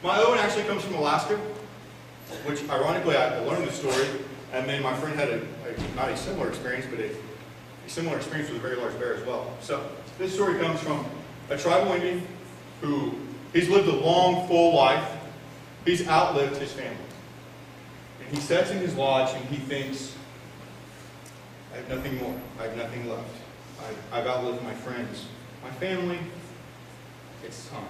My Owen actually comes from Alaska, which ironically I learned the story, and then my friend had not a similar experience, but a similar experience with a very large bear as well. So this story comes from a tribal Indian who he's lived a long, full life. He's outlived his family. And he sits in his lodge and he thinks, I have nothing more. I have nothing left. I've outlived my friends. My family, it's time.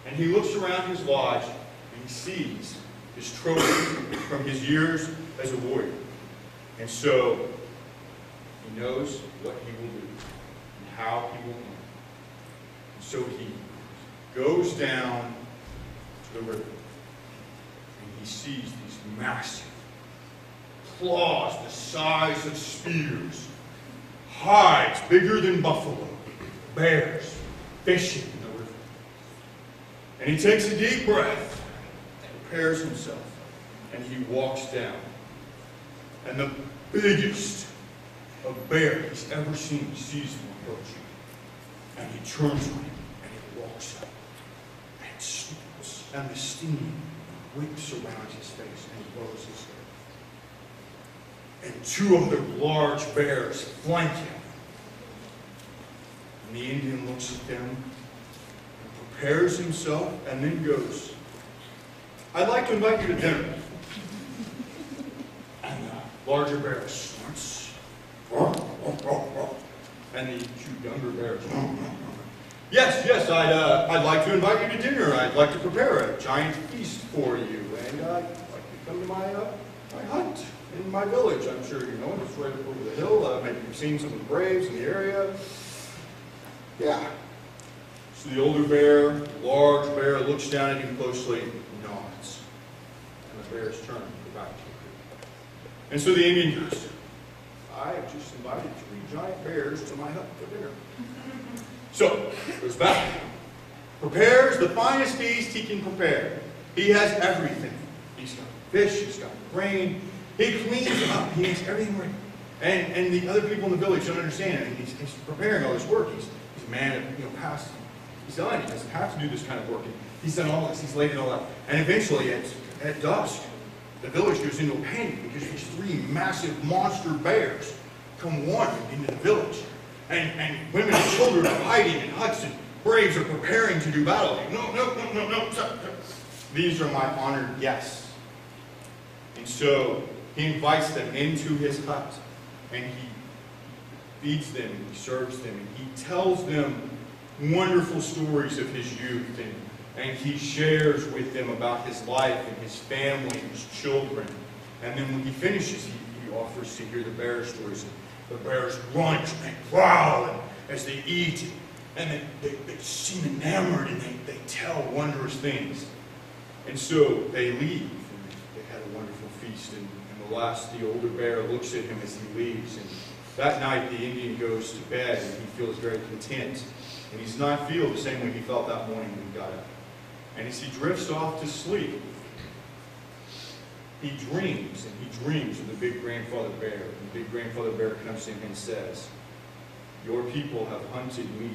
And he looks around his lodge and he sees his trophy from his years as a warrior. And so he knows what he will do and how he will end. And so he goes down to the river and he sees these massive claws the size of spears, hides bigger than buffalo, bears fishing in the river. And he takes a deep breath, prepares himself, and he walks down. And the biggest of bear he's ever seen sees him approaching. And he turns on him and he walks up and sniffles, and the steam whips around his face and he blows his hair. And two other large bears flank him. And the Indian looks at them and prepares himself and then goes, I'd like to invite you to dinner. And the larger bear snorts. And the two younger bears, yes, I'd like to invite you to dinner. I'd like to prepare a giant feast for you. And I'd like you to come to my hut in my village. I'm sure you know it. It's right up over the hill. Maybe you've seen some of the braves in the area. Yeah. So the older bear, the large bear, looks down at him closely, nods. And the bears turn and go back to him. And so the Indian goes, I have just invited 3 giant bears to my hut for dinner. So, goes back, prepares the finest feast he can prepare. He has everything. He's got fish, he's got grain, he cleans up, he has everything ready. And the other people in the village don't understand it. He's preparing all this work. He's a man of, past. He's done. He doesn't have to do this kind of work. He's done all this. He's laid it all out. And eventually, at dusk, the village goes into a panic because these 3 massive monster bears come wandering into the village. And women and children are hiding in huts, and braves are preparing to do battle. No. These are my honored guests. And so he invites them into his hut, and he feeds them, and he serves them, and he tells them wonderful stories of his youth, and he shares with them about his life and his family and his children. And then when he finishes, he offers to hear the bear stories. The bears grunt and growl as they eat, and they seem enamored, and they tell wondrous things. And so they leave, and they had a wonderful feast, and the older bear looks at him as he leaves, and that night the Indian goes to bed, and he feels very content, and he does not feel the same way he felt that morning when he got up. And as he drifts off to sleep, he dreams of the big grandfather bear. And the big grandfather bear comes to him and says, your people have hunted me.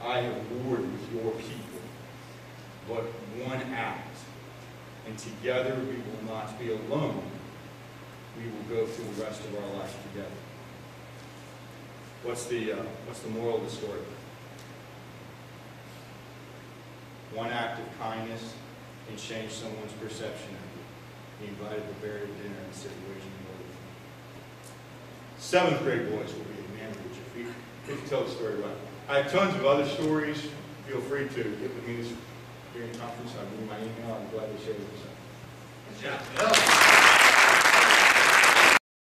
I have warred with your people. But one act, and together we will not be alone. We will go through the rest of our life together. What's the moral of the story? One act of kindness can change someone's perception of you. He invited the bear to dinner and said, waging war with him. 7th grade boys will be enamored if you tell the story right. I have tons of other stories. Feel free to get with me this during conference. I'll give you my email. I'm glad to share with you. Good job.